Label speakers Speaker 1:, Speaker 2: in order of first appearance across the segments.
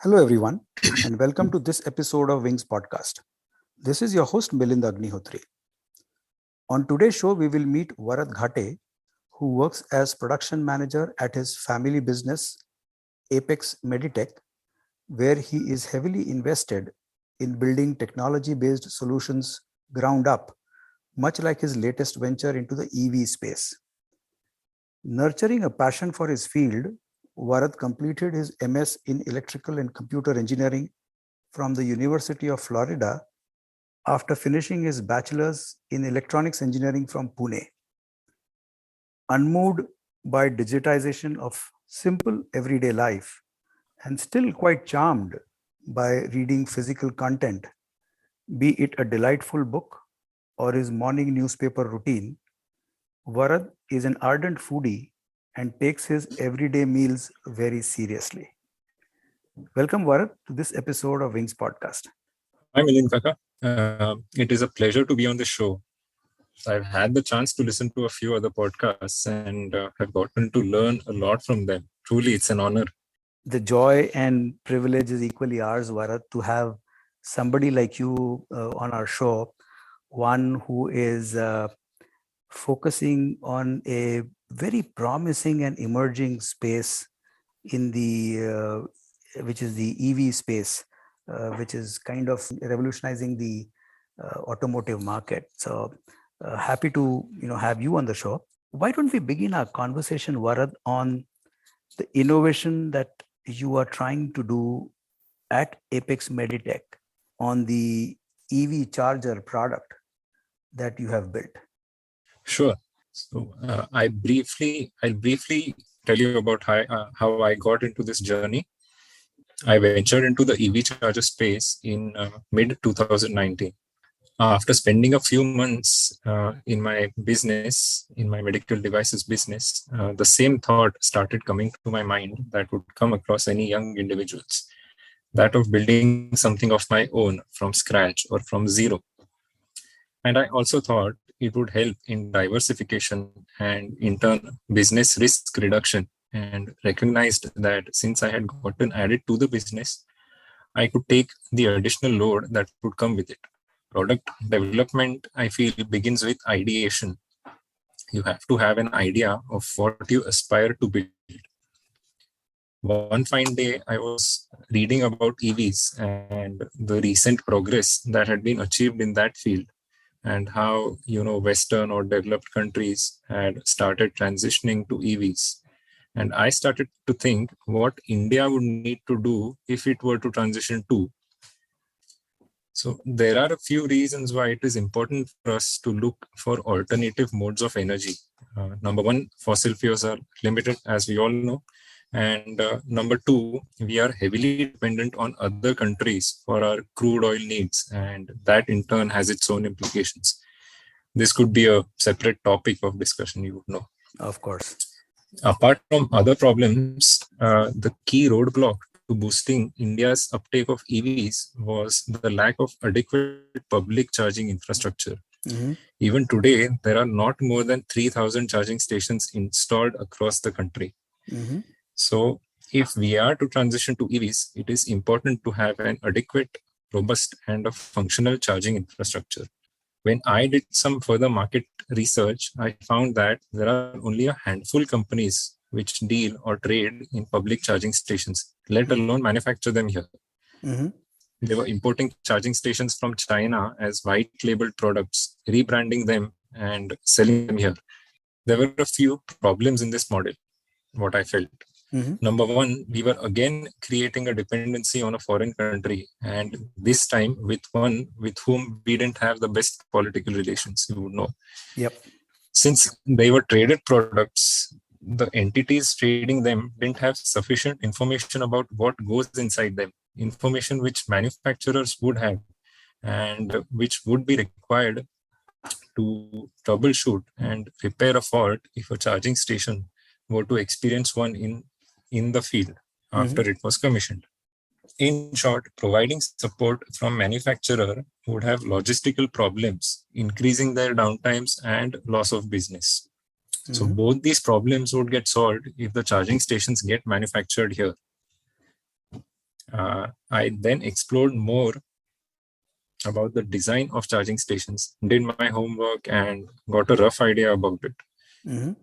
Speaker 1: Hello, everyone, and welcome to this episode of Wings Podcast. This is your host, Milind Agnihotri. On today's show, we will meet Varad Ghate, who works as production manager at his family business, Apex Meditech, where he is heavily invested in building technology-based solutions ground up, much like his latest venture into the EV space. Nurturing a passion for his field, Varad completed his MS in Electrical and Computer Engineering from the University of Florida after finishing his Bachelors in Electronics Engineering from Pune. Unmoved by digitization of simple everyday life and still quite charmed by reading physical content, be it a delightful book or his morning newspaper routine, Varad is an ardent foodie and takes his everyday meals very seriously. Welcome, Varad, to this episode of Wings Podcast.
Speaker 2: Hi, Milind Kaka. It is a pleasure to be on the show. I've had the chance to listen to a few other podcasts and have gotten to learn a lot from them. Truly, it's an honor.
Speaker 1: The joy and privilege is equally ours, Varad, to have somebody like you on our show, one who is focusing on a very promising and emerging space in the which is the EV space, which is kind of revolutionizing the automotive market. So happy to have you on the show. Why don't we begin our conversation, Varad, on the innovation that you are trying to do at Apex Meditech on the EV charger product that you have built?
Speaker 2: Sure. So I'll briefly tell you about how I got into this journey. I ventured into the EV charger space in mid 2019. After spending a few months in my business, in my medical devices business, the same thought started coming to my mind that would come across any young individuals, that of building something of my own from scratch or from zero. And I also thought it would help in diversification and in turn business risk reduction, and recognized that since I had gotten added to the business, I could take the additional load that would come with it. Product development, I feel, begins with ideation. You have to have an idea of what you aspire to build. One fine day, I was reading about EVs and the recent progress that had been achieved in that field, and how Western or developed countries had started transitioning to EVs. And I started to think what India would need to do if it were to transition to. So there are a few reasons why it is important for us to look for alternative modes of energy. Number one, fossil fuels are limited, as we all know. And number two, we are heavily dependent on other countries for our crude oil needs, and that in turn has its own implications. This could be a separate topic of discussion, you would know.
Speaker 1: Of course.
Speaker 2: Apart from other problems, the key roadblock to boosting India's uptake of EVs was the lack of adequate public charging infrastructure.
Speaker 1: Mm-hmm.
Speaker 2: Even today, there are not more than 3,000 charging stations installed across the country.
Speaker 1: Mm-hmm.
Speaker 2: So if we are to transition to EVs, it is important to have an adequate, robust, and a functional charging infrastructure. When I did some further market research, I found that there are only a handful companies which deal or trade in public charging stations, let alone manufacture them here.
Speaker 1: Mm-hmm.
Speaker 2: They were importing charging stations from China as white labeled products, rebranding them and selling them here. There were a few problems in this model, what I felt.
Speaker 1: Mm-hmm.
Speaker 2: Number one, we were again creating a dependency on a foreign country, and this time with one with whom we didn't have the best political relations, you would know.
Speaker 1: Yep.
Speaker 2: Since they were traded products, the entities trading them didn't have sufficient information about what goes inside them, information which manufacturers would have and which would be required to troubleshoot and repair a fault if a charging station were to experience one in the field after it was commissioned. In short, providing support from manufacturer would have logistical problems, increasing their downtimes and loss of business. So both these problems would get solved if the charging stations get manufactured here. I then explored more about the design of charging stations, did my homework, and got a rough idea about it.
Speaker 1: Mhm.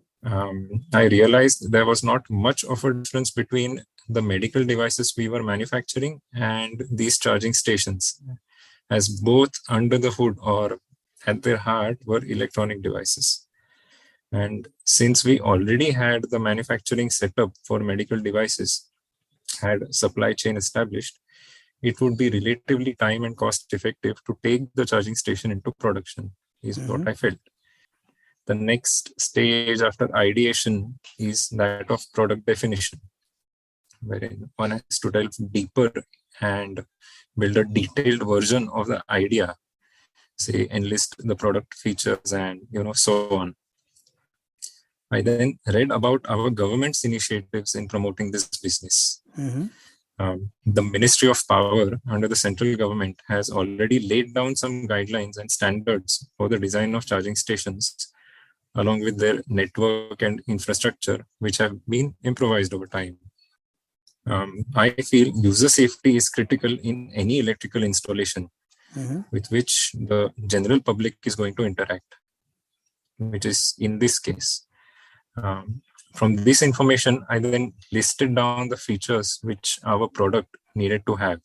Speaker 2: I realized there was not much of a difference between the medical devices we were manufacturing and these charging stations, as both under the hood or at their heart were electronic devices. And since we already had the manufacturing setup for medical devices, had supply chain established, it would be relatively time and cost effective to take the charging station into production, is what
Speaker 1: Mhm.
Speaker 2: I felt. The next stage after ideation is that of product definition, wherein one has to delve deeper and build a detailed version of the idea, say enlist the product features and so on. I then read about our government's initiatives in promoting this business.
Speaker 1: Mhm.
Speaker 2: The Ministry of Power under the central government has already laid down some guidelines and standards for the design of charging stations, along with their network and infrastructure, which have been improvised over time. I feel user safety is critical in any electrical installation
Speaker 1: Mhm.
Speaker 2: with which the general public is going to interact, which is in this case. Um, from this information, I then listed down the features which our product needed to have.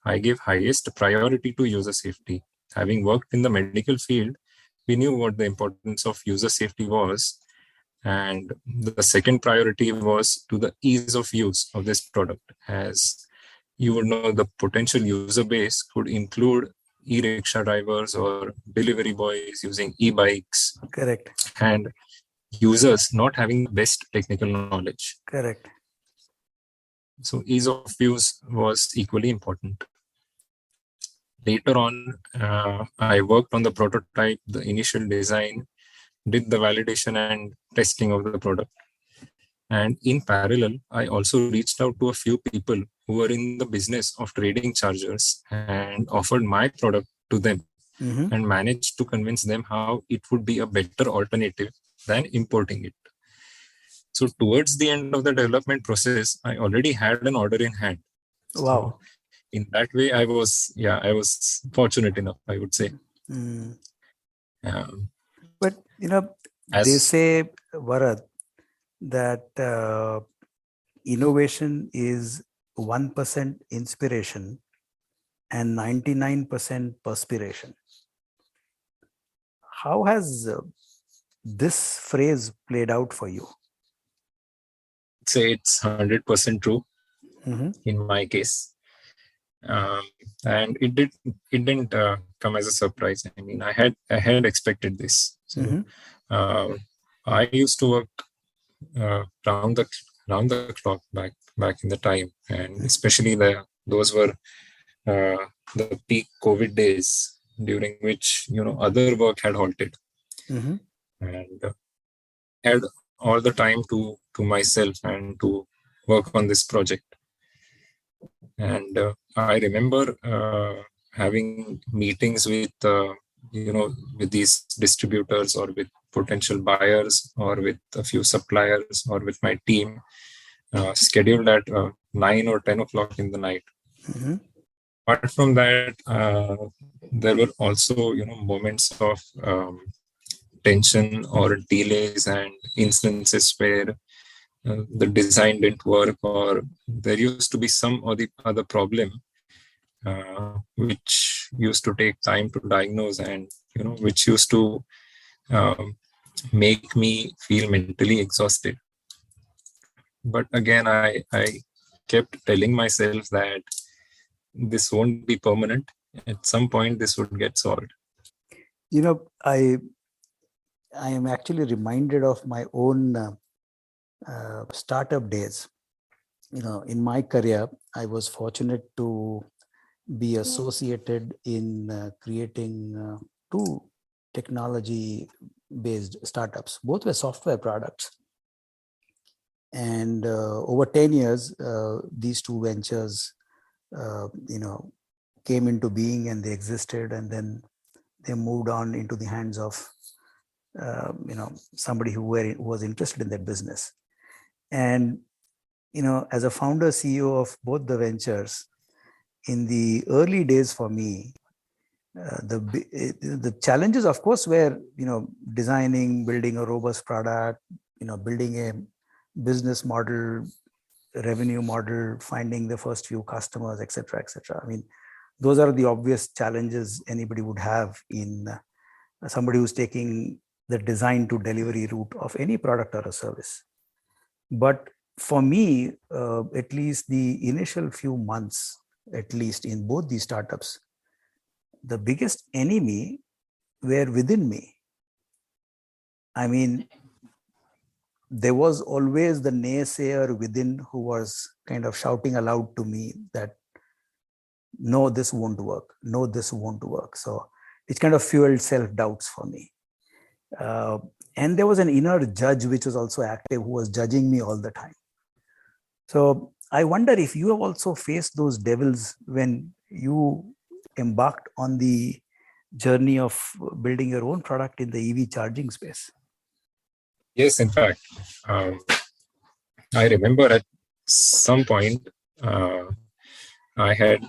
Speaker 2: I gave highest priority to user safety. Having worked in the medical field, we knew what the importance of user safety was. And the second priority was to the ease of use of this product. As you would know, the potential user base could include e-rickshaw drivers or delivery boys using e-bikes
Speaker 1: Correct.
Speaker 2: and users not having the best technical knowledge.
Speaker 1: Correct.
Speaker 2: So ease of use was equally important. Later on, I worked on the prototype, the initial design, did the validation and testing of the product. And in parallel, I also reached out to a few people who were in the business of trading chargers and offered my product to them
Speaker 1: Mhm.
Speaker 2: and managed to convince them how it would be a better alternative than importing it. So towards the end of the development process, I already had an order in hand. So
Speaker 1: Wow.
Speaker 2: in that way, I was fortunate enough, I would say.
Speaker 1: Mm.
Speaker 2: Um,
Speaker 1: But they
Speaker 2: as
Speaker 1: say, Varad, that innovation is 1% inspiration and 99% perspiration. How has this phrase played out for you?
Speaker 2: say it's 100% true
Speaker 1: Mm-hmm.
Speaker 2: in my case, um, and it didn't come as a surprise. I mean, I had expected this. So
Speaker 1: Mm-hmm.
Speaker 2: uh, I used to work round the clock back in the time, and especially those were the peak COVID days during which other work had halted,
Speaker 1: Mm-hmm.
Speaker 2: and had all the time to myself and to work on this project. And I remember having meetings with with these distributors or with potential buyers or with a few suppliers or with my team scheduled at 9 or 10 o'clock in the night.
Speaker 1: Mm-hmm.
Speaker 2: Apart from that, there were also moments of tension or delays and instances where the design didn't work or there used to be some or the other problem which used to take time to diagnose and which used to um, make me feel mentally exhausted. But again, I kept telling myself that this won't be permanent. At some point this would get solved.
Speaker 1: You know, I am actually reminded of my own startup days. In my career, I was fortunate to be associated in creating two technology based startups. Both were software products. And over 10 years, these two ventures, came into being and they existed, and then they moved on into the hands of, somebody who was interested in that business. And as a founder CEO of both the ventures, in the early days for me, the challenges, of course, were designing, building a robust product, building a business model, revenue model, finding the first few customers, etc., etc. I mean, those are the obvious challenges anybody would have in somebody who's taking the design to delivery route of any product or a service. But for me, at least the initial few months, at least in both these startups, the biggest enemy were within me. I mean, there was always the naysayer within who was kind of shouting aloud to me that, no, this won't work. No, this won't work. So it kind of fueled self-doubts for me. And there was an inner judge which was also active, who was judging me all the time. So I wonder if you have also faced those devils when you embarked on the journey of building your own product in the EV charging space.
Speaker 2: Yes, in fact, I remember at some point I had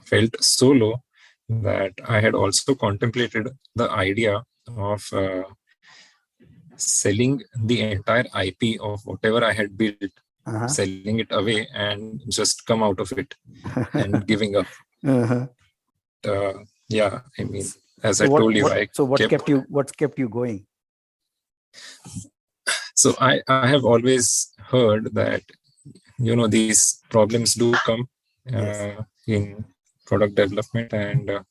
Speaker 2: felt so low that I had also contemplated the idea of selling the entire IP of whatever I had built, selling it away and just come out of it and giving up. Yeah, I mean, as I told you,
Speaker 1: what's kept you going?
Speaker 2: So I have always heard that, these problems do come in product development, and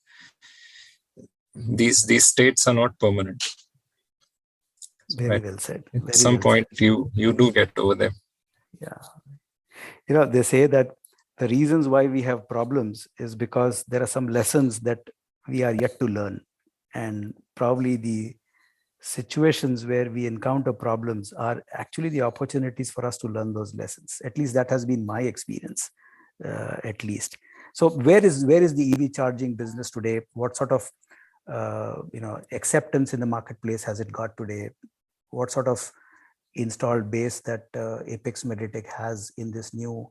Speaker 2: these states are not permanent.
Speaker 1: Very well said.
Speaker 2: At some point, you do get over them.
Speaker 1: Yeah. They say that the reasons why we have problems is because there are some lessons that we are yet to learn. And probably the situations where we encounter problems are actually the opportunities for us to learn those lessons. At least that has been my experience, at least. So where is the EV charging business today? What sort of acceptance in the marketplace has it got today? What sort of installed base that Apex Meditech has in this new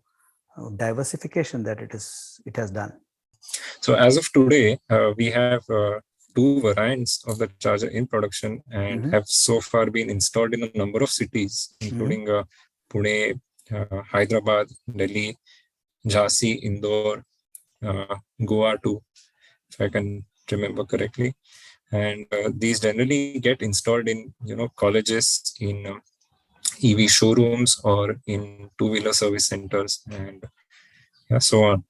Speaker 1: diversification that it has done?
Speaker 2: So as of today, we have two variants of the charger in production and have so far been installed in a number of cities, including Pune, Hyderabad, Delhi, Jhansi, Indore, Goa too, if I can remember correctly. And these generally get installed in colleges, in EV showrooms, or in two-wheeler service centers, and so on.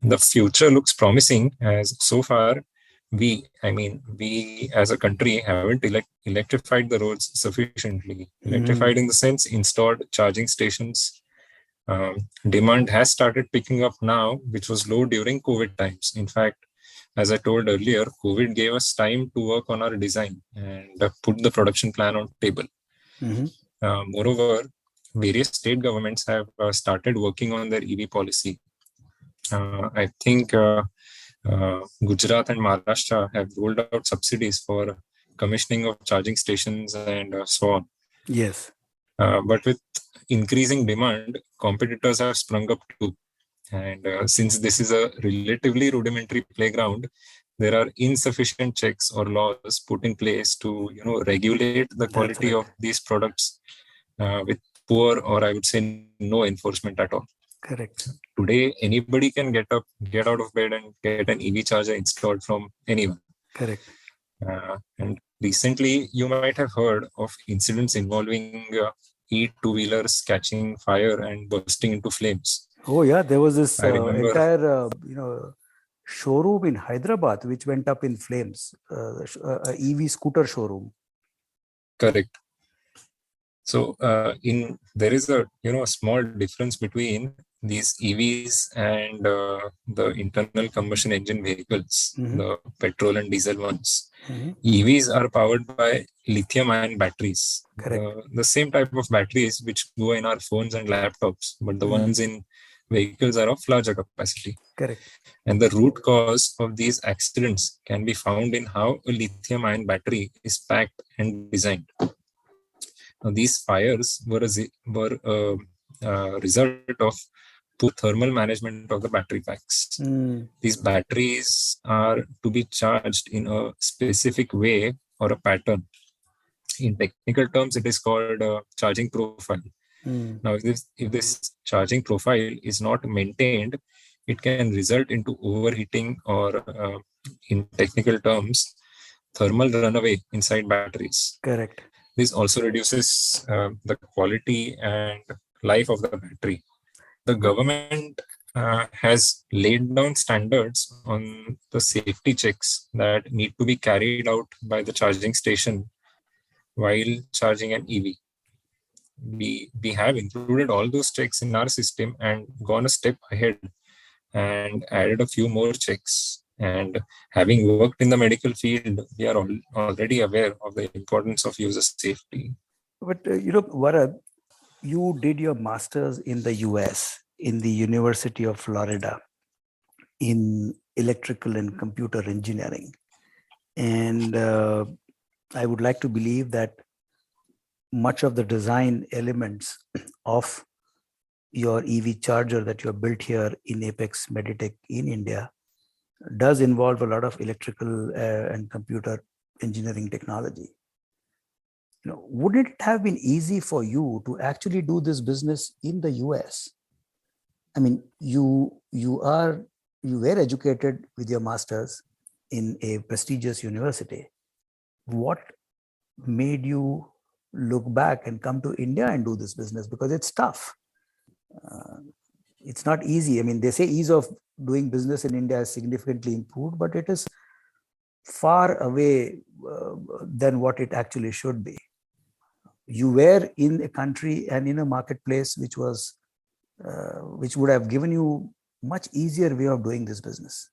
Speaker 2: The future looks promising, as so far we as a country haven't electrified the roads sufficiently. Electrified in the sense installed charging stations. Demand has started picking up now, which was low during COVID times. In fact, as I told earlier, COVID gave us time to work on our design and put the production plan on table. Moreover, various state governments have started working on their EV policy. I think Gujarat and Maharashtra have rolled out subsidies for commissioning of charging stations and so on.
Speaker 1: Yes.
Speaker 2: But with increasing demand, competitors have sprung up too. And since this is a relatively rudimentary playground, there are insufficient checks or laws put in place to regulate the quality of these products, with poor, or I would say no, enforcement at all.
Speaker 1: Correct.
Speaker 2: Today, anybody can get out of bed and get an EV charger installed from anywhere.
Speaker 1: Correct.
Speaker 2: And recently, you might have heard of incidents involving e-two-wheelers catching fire and bursting into flames.
Speaker 1: Oh yeah, there was this entire showroom in Hyderabad which went up in flames. A EV scooter showroom.
Speaker 2: Correct. So there is a small difference between these EVs and the internal combustion engine vehicles, the petrol and diesel ones. EVs are powered by lithium-ion batteries. The same type of batteries which go in our phones and laptops, but the ones in vehicles are of larger capacity.
Speaker 1: Correct.
Speaker 2: And the root cause of these accidents can be found in how a lithium-ion battery is packed and designed. Now, these fires were a result of poor thermal management of the battery packs. These batteries are to be charged in a specific way or a pattern. In technical terms, it is called charging profile. Now, if this charging profile is not maintained, it can result into overheating or, in technical terms, thermal runaway inside batteries.
Speaker 1: Correct.
Speaker 2: This also reduces the quality and life of the battery. The government has laid down standards on the safety checks that need to be carried out by the charging station while charging an EV. We have included all those checks in our system and gone a step ahead and added a few more checks. And having worked in the medical field, we are already aware of the importance of user safety.
Speaker 1: But Varad, you did your master's in the US, in the University of Florida, in electrical and computer engineering. And I would like to believe that much of the design elements of your EV charger that you have built here in Apex Meditech in India does involve a lot of electrical and computer engineering technology. Wouldn't it have been easy for you to actually do this business in the US? I mean, you were educated with your master's in a prestigious university. What made you look back and come to India and do this business? Because it's tough. It's not easy. I mean, they say ease of doing business in India has significantly improved, but it is far away than what it actually should be. You were in a country and in a marketplace which would have given you much easier way of doing this business.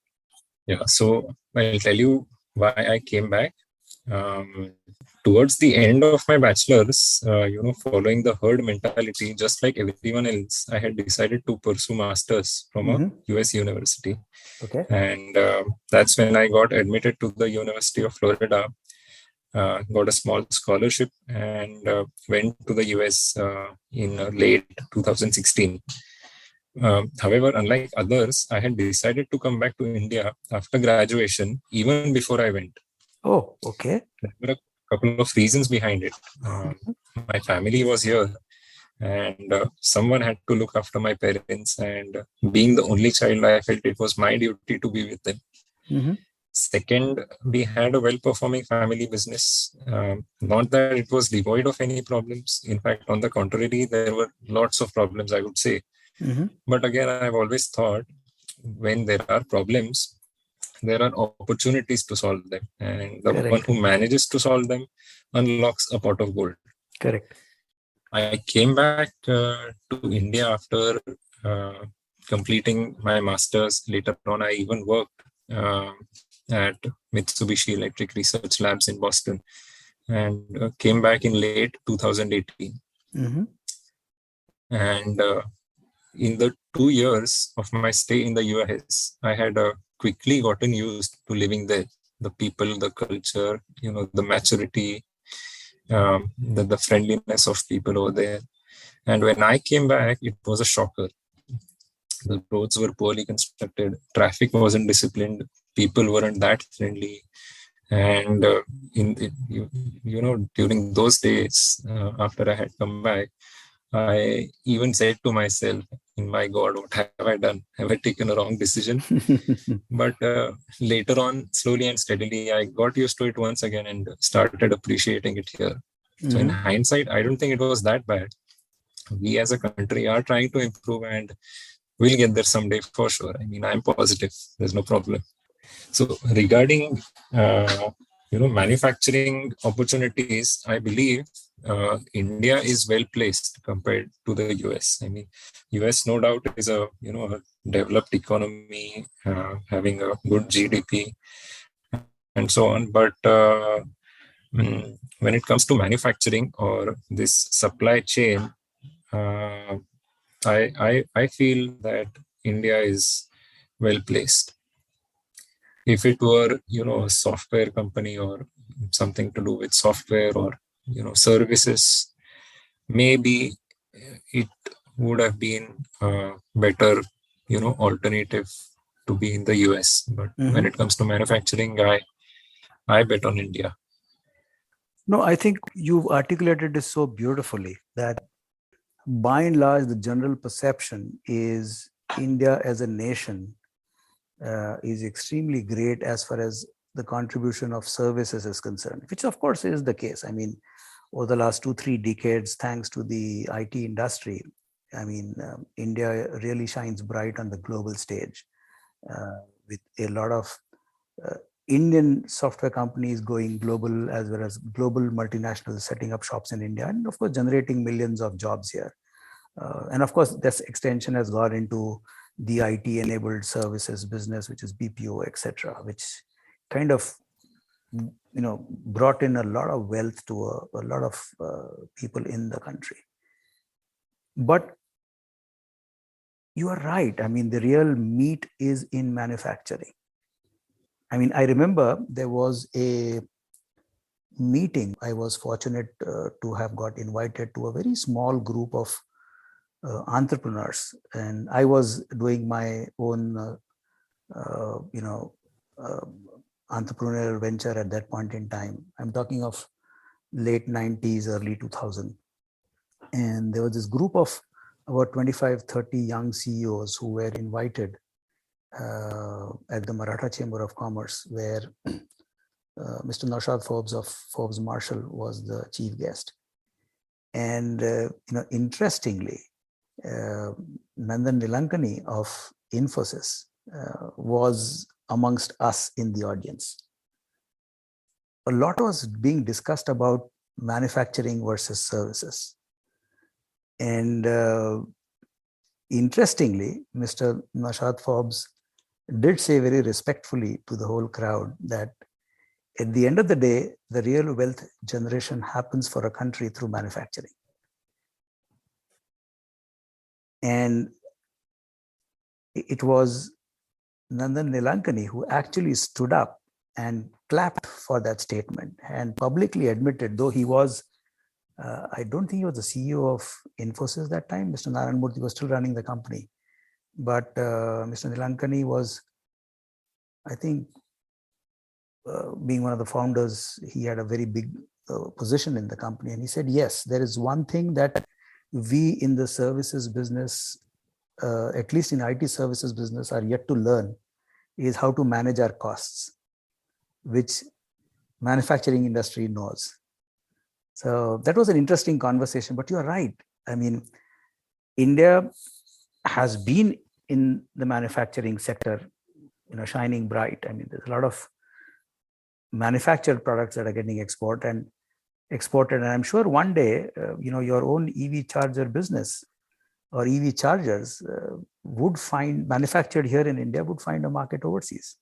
Speaker 2: Yeah, so I'll tell you why I came back. Towards the end of my bachelor's, following the herd mentality, just like everyone else, I had decided to pursue masters from a US university.
Speaker 1: Okay.
Speaker 2: And that's when I got admitted to the University of Florida, got a small scholarship, and went to the US in late 2016. However, unlike others, I had decided to come back to India after graduation, even before I went.
Speaker 1: Oh, okay.
Speaker 2: There were a couple of reasons behind it. My family was here, and someone had to look after my parents. And being the only child, I felt it was my duty to be with them. Second, we had a well-performing family business. Not that it was devoid of any problems. In fact, on the contrary, there were lots of problems, I would say. But again, I've always thought when there are problems, there are opportunities to solve them. And the one who manages to solve them unlocks a pot of gold.
Speaker 1: Correct.
Speaker 2: I came back to India after completing my master's. Later on, I even worked at Mitsubishi Electric Research Labs in Boston, and came back in late 2018. And in the 2 years of my stay in the US, I had quickly gotten used to living there. The people, the culture, the maturity, the friendliness of people over there. And when I came back, it was a shocker. The roads were poorly constructed, traffic wasn't disciplined, people weren't that friendly. And during those days, after I had come back, I even said to myself, my God, what have I done? Have I taken a wrong decision? But later on, slowly and steadily, I got used to it once again and started appreciating it here. So in hindsight, I don't think it was that bad. We as a country are trying to improve, and we'll get there someday for sure. I mean, I'm positive. There's no problem. So regarding, manufacturing opportunities, I believe India is well placed compared to the US. I mean, US no doubt is a developed economy, having a good GDP and so on. But when it comes to manufacturing or this supply chain, I feel that India is well placed. If it were, a software company or something to do with software or, services, maybe it would have been a better, alternative to be in the US. But when
Speaker 1: Mhm.
Speaker 2: it comes to manufacturing, I bet on India.
Speaker 1: No, I think you've articulated this so beautifully that by and large, the general perception is India as a nation is extremely great as far as the contribution of services is concerned, which of course is the case. I mean, over the last 2-3 decades, thanks to the IT industry, I mean, India really shines bright on the global stage with a lot of uh, Indian software companies going global as well as global multinationals setting up shops in India and, of course, generating millions of jobs here. And of course, this extension has got into the IT-enabled services business, which is BPO, etc., which kind of brought in a lot of wealth to a lot of people in the country. But you are right. I mean, the real meat is in manufacturing. I mean, I remember there was a meeting. I was fortunate to have got invited to a very small group of entrepreneurs, and I was doing my own, uh, you know, uh, entrepreneurial venture at that point in time. I'm talking of late 90s, early 2000. And there was this group of about 25, 30 young CEOs who were invited at the Maratha Chamber of Commerce, where Mr. Naushad Forbes of Forbes Marshall was the chief guest. And interestingly, uh, Nandan Nilankani of Infosys was amongst us in the audience. A lot was being discussed about manufacturing versus services. And interestingly, Mr. Naushad Forbes did say very respectfully to the whole crowd that at the end of the day, the real wealth generation happens for a country through manufacturing. And it was Nandan Nilankani who actually stood up and clapped for that statement and publicly admitted, though he was, I don't think he was the CEO of Infosys that time. Mr. Narayan Murthy was still running the company. But Mr. Nilankani was, I think, being one of the founders, he had a very big position in the company. And he said, yes, there is one thing that we in the services business, at least in IT services business, are yet to learn is how to manage our costs, which manufacturing industry knows. So that was an interesting conversation, but you're right. I mean, India has been in the manufacturing sector, shining bright. I mean, there's a lot of manufactured products that are getting exported. And I'm sure one day, your own EV charger business or EV chargers would find manufactured here in India would find a market overseas.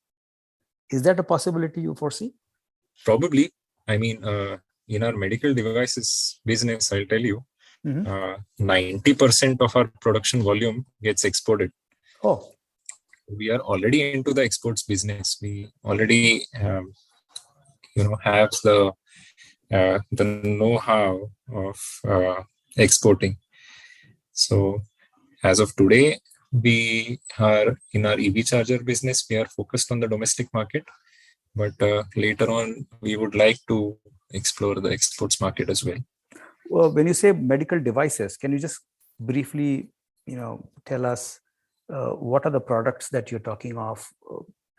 Speaker 1: Is that a possibility you foresee?
Speaker 2: Probably. I mean, in our medical devices business, I'll tell you, 90% of our production volume gets exported.
Speaker 1: Oh,
Speaker 2: we are already into the exports business. We already, have the know-how of exporting. So as of today, we are in our EV charger business. We are focused on the domestic market, but later on, we would like to explore the exports market as well.
Speaker 1: well, when you say medical devices, can you just briefly, tell us what are the products that you're talking of,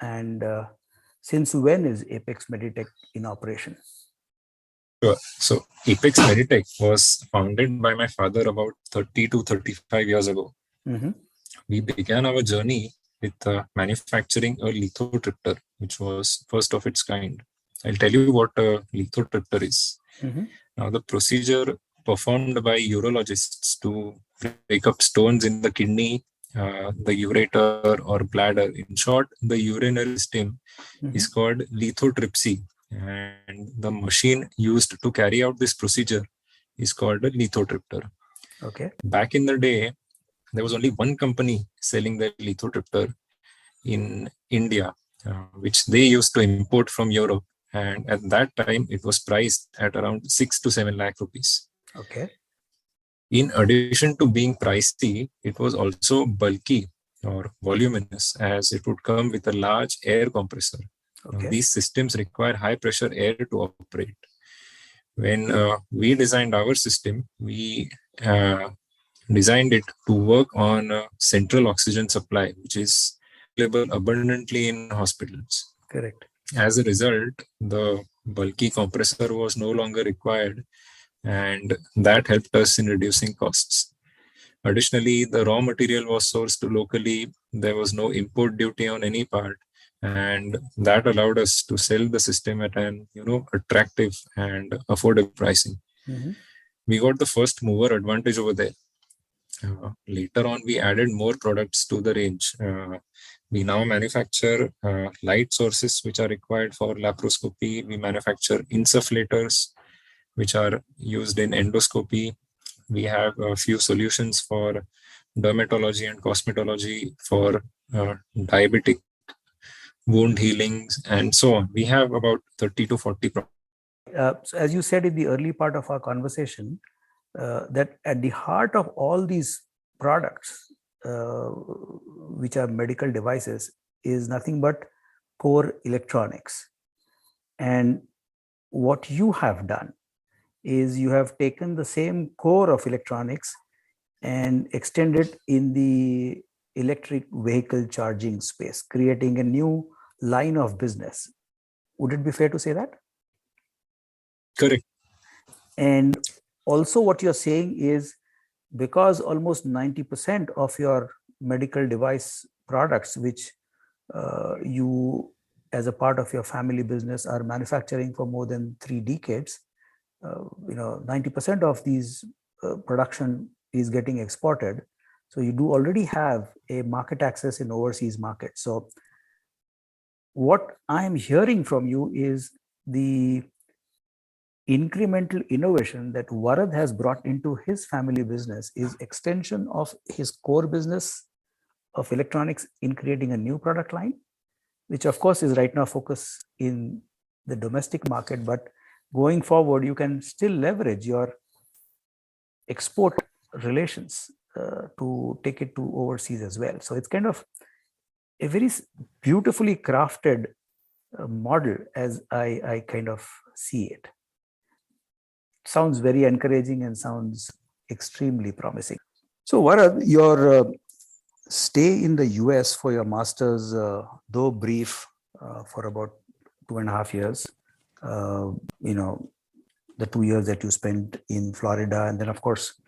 Speaker 1: and since when is Apex Meditech in operation?
Speaker 2: Sure. So Apex Meditech was founded by my father about 30 to 35 years ago.
Speaker 1: Mm-hmm.
Speaker 2: We began our journey with manufacturing a lithotripter, which was first of its kind. I'll tell you what a lithotripter is.
Speaker 1: Mm-hmm.
Speaker 2: Now, the procedure performed by urologists to break up stones in the kidney, the ureter or bladder, in short, the urinary system, is called lithotripsy. And the machine used to carry out this procedure is called a lithotripter.
Speaker 1: Okay.
Speaker 2: Back in the day, there was only one company selling the lithotripter in India, which they used to import from Europe. And at that time, it was priced at around 6 to 7 lakh rupees.
Speaker 1: Okay.
Speaker 2: In addition to being pricey, it was also bulky or voluminous, as it would come with a large air compressor.
Speaker 1: Okay.
Speaker 2: These systems require high pressure air to operate. When we designed our system, we designed it to work on a central oxygen supply, which is available abundantly in hospitals.
Speaker 1: Correct.
Speaker 2: As a result, the bulky compressor was no longer required, and that helped us in reducing costs. Additionally, the raw material was sourced locally. There was no import duty on any part, and that allowed us to sell the system at an attractive and affordable pricing.
Speaker 1: Mm-hmm.
Speaker 2: We got the first mover advantage over there. Later on, we added more products to the range. We now manufacture light sources which are required for laparoscopy. We manufacture insufflators which are used in endoscopy. We have a few solutions for dermatology and cosmetology, for diabetic wound healings, and so on. We have about 30 to 40 products.
Speaker 1: So as you said in the early part of our conversation, that at the heart of all these products, which are medical devices, is nothing but core electronics. And what you have done is you have taken the same core of electronics and extended in the electric vehicle charging space, creating a new line of business. Would it be fair to say that?
Speaker 2: Correct.
Speaker 1: And also what you're saying is, because almost 90% of your medical device products, which you as a part of your family business are manufacturing for more than 3 decades, 90% of these production is getting exported. So you do already have a market access in overseas markets. So what I'm hearing from you is the incremental innovation that Varad has brought into his family business is extension of his core business of electronics in creating a new product line, which of course is right now focused in the domestic market, but going forward, you can still leverage your export relations to take it to overseas as well. So it's kind of a very beautifully crafted model as I kind of see it. Sounds very encouraging and sounds extremely promising. So Varad, your stay in the US for your master's, though brief, for about 2.5 years, the 2 years that you spent in Florida, and then of course,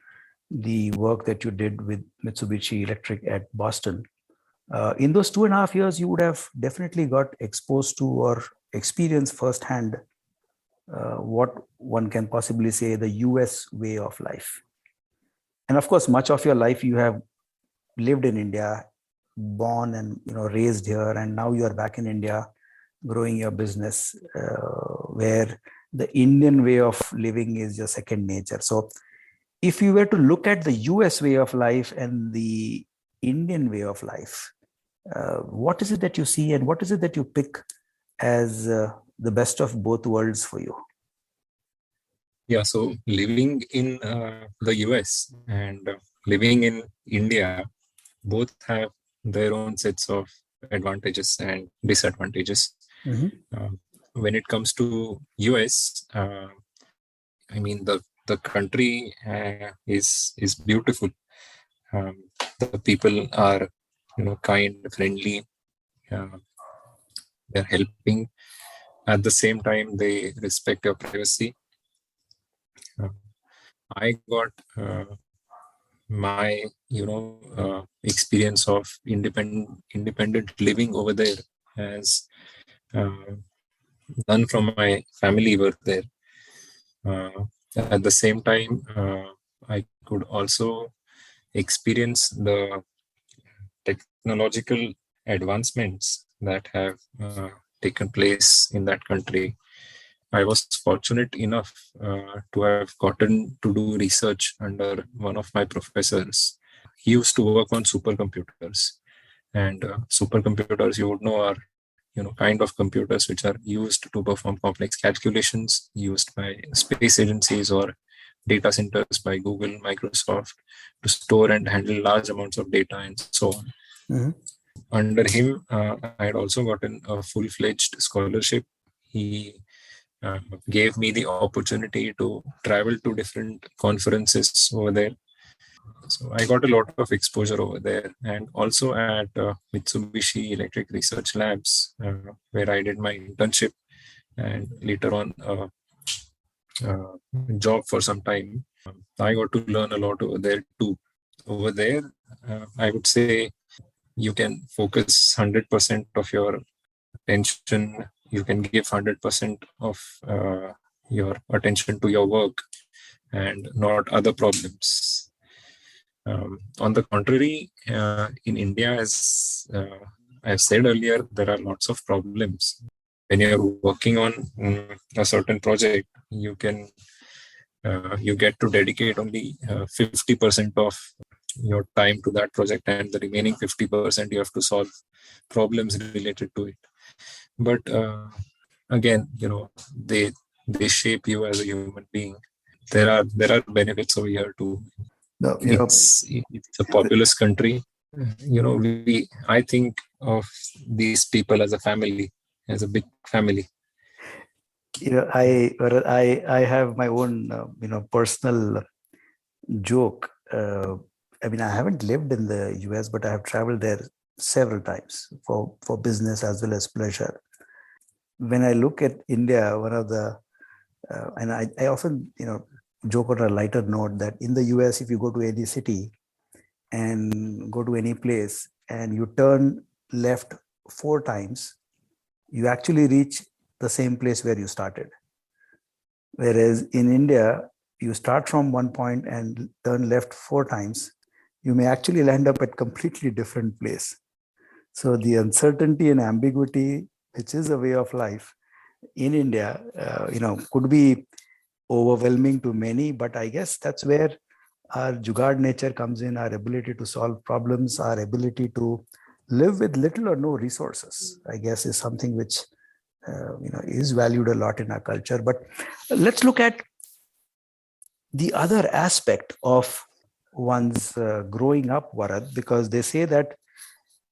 Speaker 1: the work that you did with Mitsubishi Electric at Boston. In those 2.5 years, you would have definitely got exposed to or experienced firsthand what one can possibly say the US way of life. And of course, much of your life you have lived in India, born and raised here, and now you are back in India, growing your business, where the Indian way of living is your second nature. So if you were to look at the US way of life and the Indian way of life, what is it that you see and what is it that you pick as the best of both worlds for you?
Speaker 2: Yeah, so living in the US and living in India both have their own sets of advantages and disadvantages.
Speaker 1: Mm-hmm.
Speaker 2: When it comes to US, I mean the country is beautiful. The people are kind, friendly. They're helping. At the same time, they respect your privacy. I got my experience of independent living over there as none from my family were there. At the same time, I could also experience the technological advancements that have taken place in that country. I was fortunate enough to have gotten to do research under one of my professors. He used to work on supercomputers, and supercomputers, you would know, are kind of computers which are used to perform complex calculations used by space agencies or data centers by Google, Microsoft to store and handle large amounts of data and so on.
Speaker 1: Mm-hmm.
Speaker 2: Under him, I had also gotten a full-fledged scholarship. He gave me the opportunity to travel to different conferences over there. So I got a lot of exposure over there, and also at Mitsubishi Electric Research Labs, where I did my internship and later on uh, job for some time. I got to learn a lot over there too. Over there, I would say you can focus 100% of your attention. You can give 100% of your attention to your work and not other problems. On the contrary, in India, as I've said earlier, there are lots of problems. When you're working on a certain project, you get to dedicate only 50% of your time to that project, and the remaining 50% you have to solve problems related to it. But again, they shape you as a human being. There are benefits over here too.
Speaker 1: No,
Speaker 2: It's a populous country. I think of these people as a family, as a big family.
Speaker 1: I have my own personal joke. I mean, I haven't lived in the US, but I have traveled there several times for business as well as pleasure. When I look at India, one of the and I often joke on a lighter note that in the US, if you go to any city and go to any place and you turn left 4 times, you actually reach the same place where you started. Whereas in India, you start from one point and turn left 4 times, you may actually land up at completely different place. So the uncertainty and ambiguity, which is a way of life in India, could be overwhelming to many, but I guess that's where our jugaad nature comes in, our ability to solve problems, our ability to live with little or no resources, I guess is something which is valued a lot in our culture. But let's look at the other aspect of one's growing up, Varad, because they say that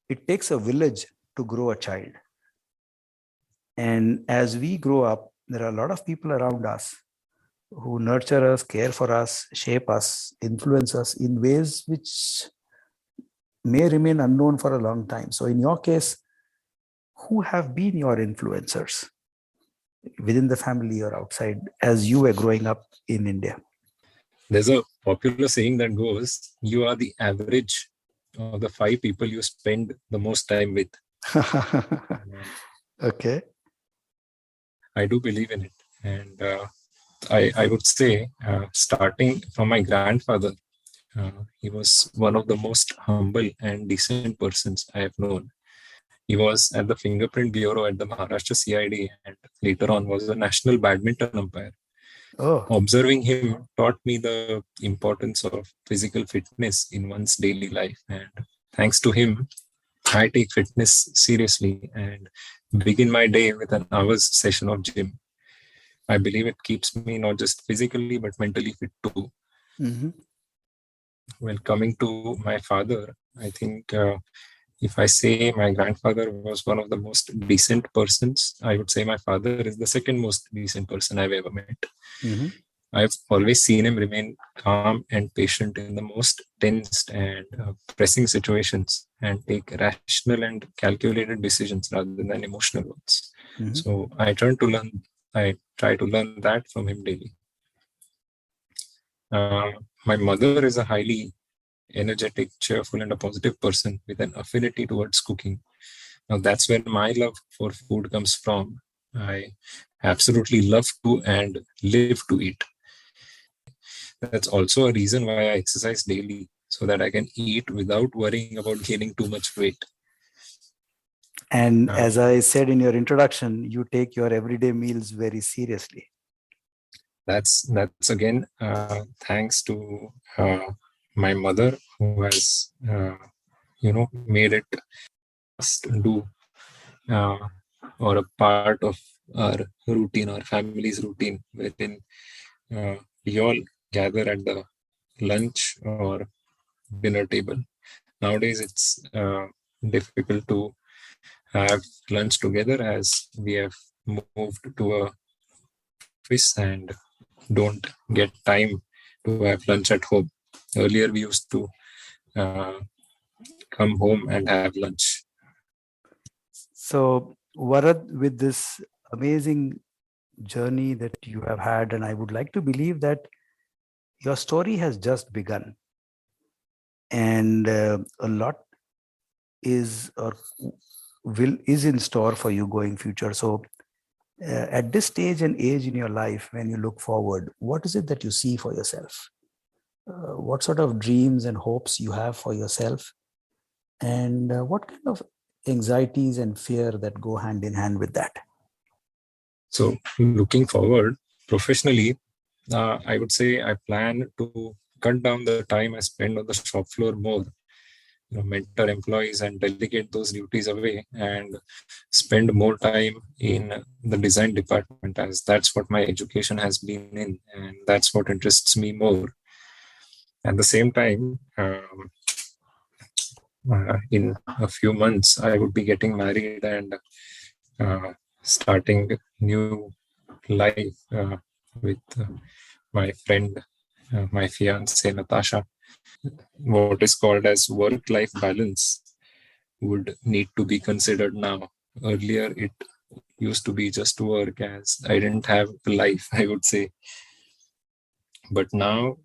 Speaker 1: it takes a village to grow a child. And as we grow up, there are a lot of people around us who nurture us, care for us, shape us, influence us in ways which may remain unknown for a long time. So in your case, who have been your influencers within the family or outside as you were growing up in India?
Speaker 2: There's a popular saying that goes, you are the average of the 5 people you spend the most time with.
Speaker 1: Okay.
Speaker 2: I do believe in it. And I would say, starting from my grandfather, he was one of the most humble and decent persons I have known. He was at the Fingerprint Bureau at the Maharashtra CID and later on was a national badminton umpire.
Speaker 1: Oh.
Speaker 2: Observing him taught me the importance of physical fitness in one's daily life. And thanks to him, I take fitness seriously and begin my day with an hour's session of gym. I believe it keeps me not just physically but mentally fit too.
Speaker 1: Mm-hmm.
Speaker 2: Well, coming to my father, I think if I say my grandfather was one of the most decent persons, I would say my father is the second most decent person I've ever met.
Speaker 1: Mm-hmm.
Speaker 2: I've always seen him remain calm and patient in the most tensed and pressing situations and take rational and calculated decisions rather than emotional ones.
Speaker 1: Mm-hmm.
Speaker 2: So I try to learn that from him daily. My mother is a highly energetic, cheerful, and a positive person with an affinity towards cooking. Now, that's where my love for food comes from. I absolutely love to and live to eat. That's also a reason why I exercise daily, so that I can eat without worrying about gaining too much weight.
Speaker 1: And as I said in your introduction, you take your everyday meals very seriously.
Speaker 2: That's again thanks to my mother, who has made it must do or a part of our routine, our family's routine, wherein we all gather at the lunch or dinner table. Nowadays, it's difficult to have lunch together as we have moved to a office and don't get time to have lunch at home. Earlier, we used to uh, come home and have lunch.
Speaker 1: So, Varad, with this amazing journey that you have had, and I would like to believe that your story has just begun, and a lot is or will is in store for you going future. So, at this stage and age in your life, when you look forward, what is it that you see for yourself? What sort of dreams and hopes you have for yourself, and what kind of anxieties and fear that go hand in hand with that?
Speaker 2: So, looking forward professionally, I would say I plan to cut down the time I spend on the shop floor more, mentor employees and delegate those duties away, and spend more time in the design department, as that's what my education has been in and that's what interests me more. At the same time, in a few months I would be getting married and starting new life with my friend, my fiance Natasha. What is called as work-life balance would need to be considered now. Earlier, it used to be just work, as I didn't have a life, I would say. But now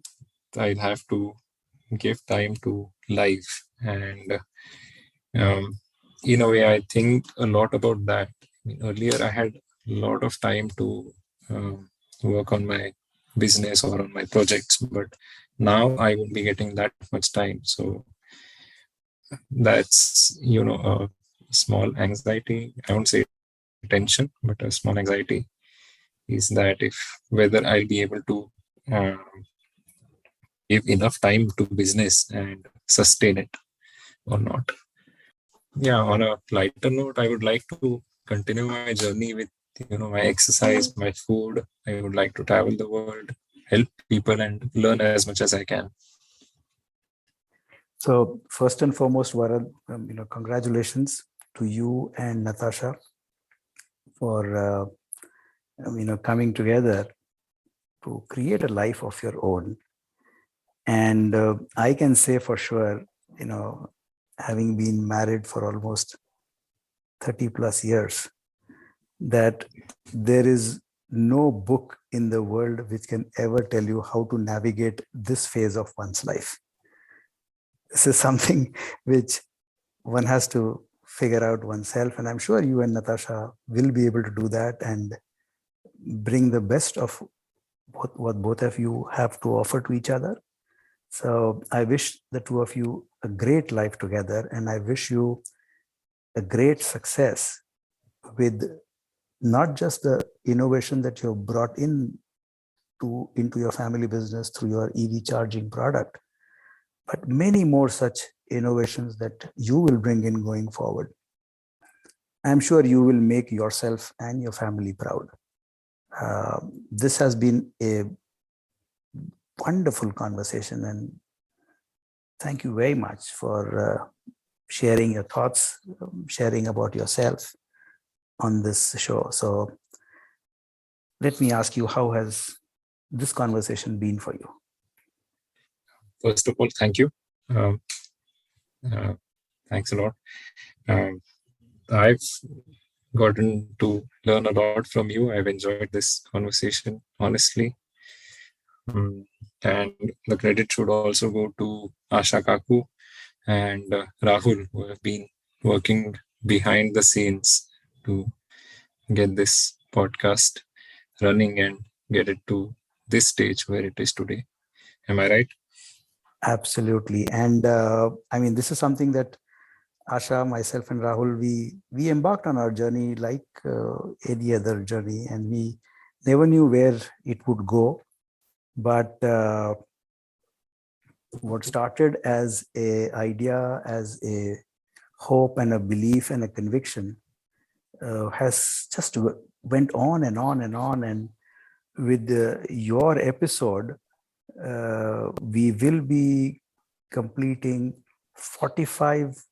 Speaker 2: I'll have to give time to life. And in a way, I think a lot about that. Earlier, I had a lot of time to work on my business or on my projects, but now I won't be getting that much time. So that's, a small anxiety. I won't say tension, but a small anxiety is that if whether I'll be able to uh, give enough time to business and sustain it or not. Yeah, on a lighter note, I would like to continue my journey with my exercise, my food. I would like to travel the world, help people, and learn as much as I can.
Speaker 1: So, first and foremost, Varad, congratulations to you and Natasha for coming together to create a life of your own. And I can say for sure, having been married for almost 30 plus years, that there is no book in the world which can ever tell you how to navigate this phase of one's life. This is something which one has to figure out oneself. And I'm sure you and Natasha will be able to do that and bring the best of what both of you have to offer to each other. So I wish the two of you a great life together, and I wish you a great success with not just the innovation that you've brought into your family business through your EV charging product, but many more such innovations that you will bring in going forward. I'm sure you will make yourself and your family proud. This has been a wonderful conversation, and thank you very much for sharing your thoughts, sharing about yourself on this show. So let me ask you, how has this conversation been for you?
Speaker 2: First of all, thank you. Thanks a lot. I've gotten to learn a lot from you. I've enjoyed this conversation, honestly. And the credit should also go to Asha Kaku and Rahul, who have been working behind the scenes to get this podcast running and get it to this stage where it is today. Am I right?
Speaker 1: Absolutely. And this is something that Asha, myself, and Rahul, we embarked on our journey like any other journey, and we never knew where it would go. But what started as a idea, as a hope and a belief and a conviction, has just went on and on and on. And with your episode, We will be completing 45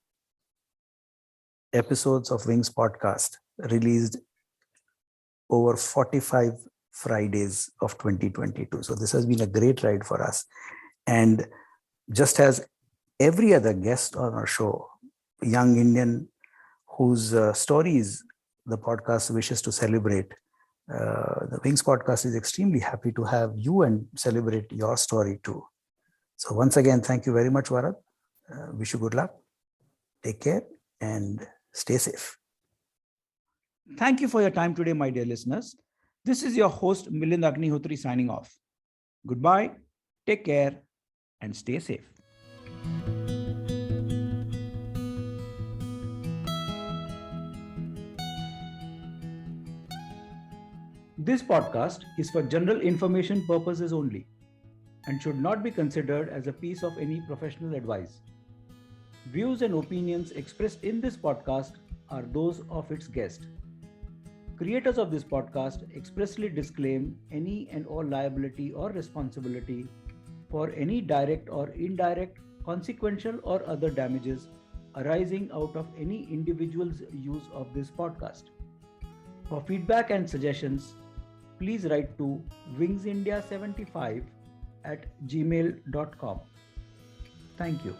Speaker 1: episodes of Wings podcast released over 45 Fridays of 2022. So this has been a great ride for us. And just as every other guest on our show, young Indian whose stories the podcast wishes to celebrate, the Wings podcast is extremely happy to have you and celebrate your story too. So once again, thank you very much, Varad. Wish you good luck. Take care and stay safe. Thank you for your time today, my dear listeners. This is your host, Milind Agnihotri, signing off. Goodbye, take care, and stay safe. This podcast is for general information purposes only and should not be considered as a piece of any professional advice. Views and opinions expressed in this podcast are those of its guest. Creators of this podcast expressly disclaim any and all liability or responsibility for any direct or indirect, consequential or other damages arising out of any individual's use of this podcast. For feedback and suggestions, please write to wingsindia75@gmail.com. Thank you.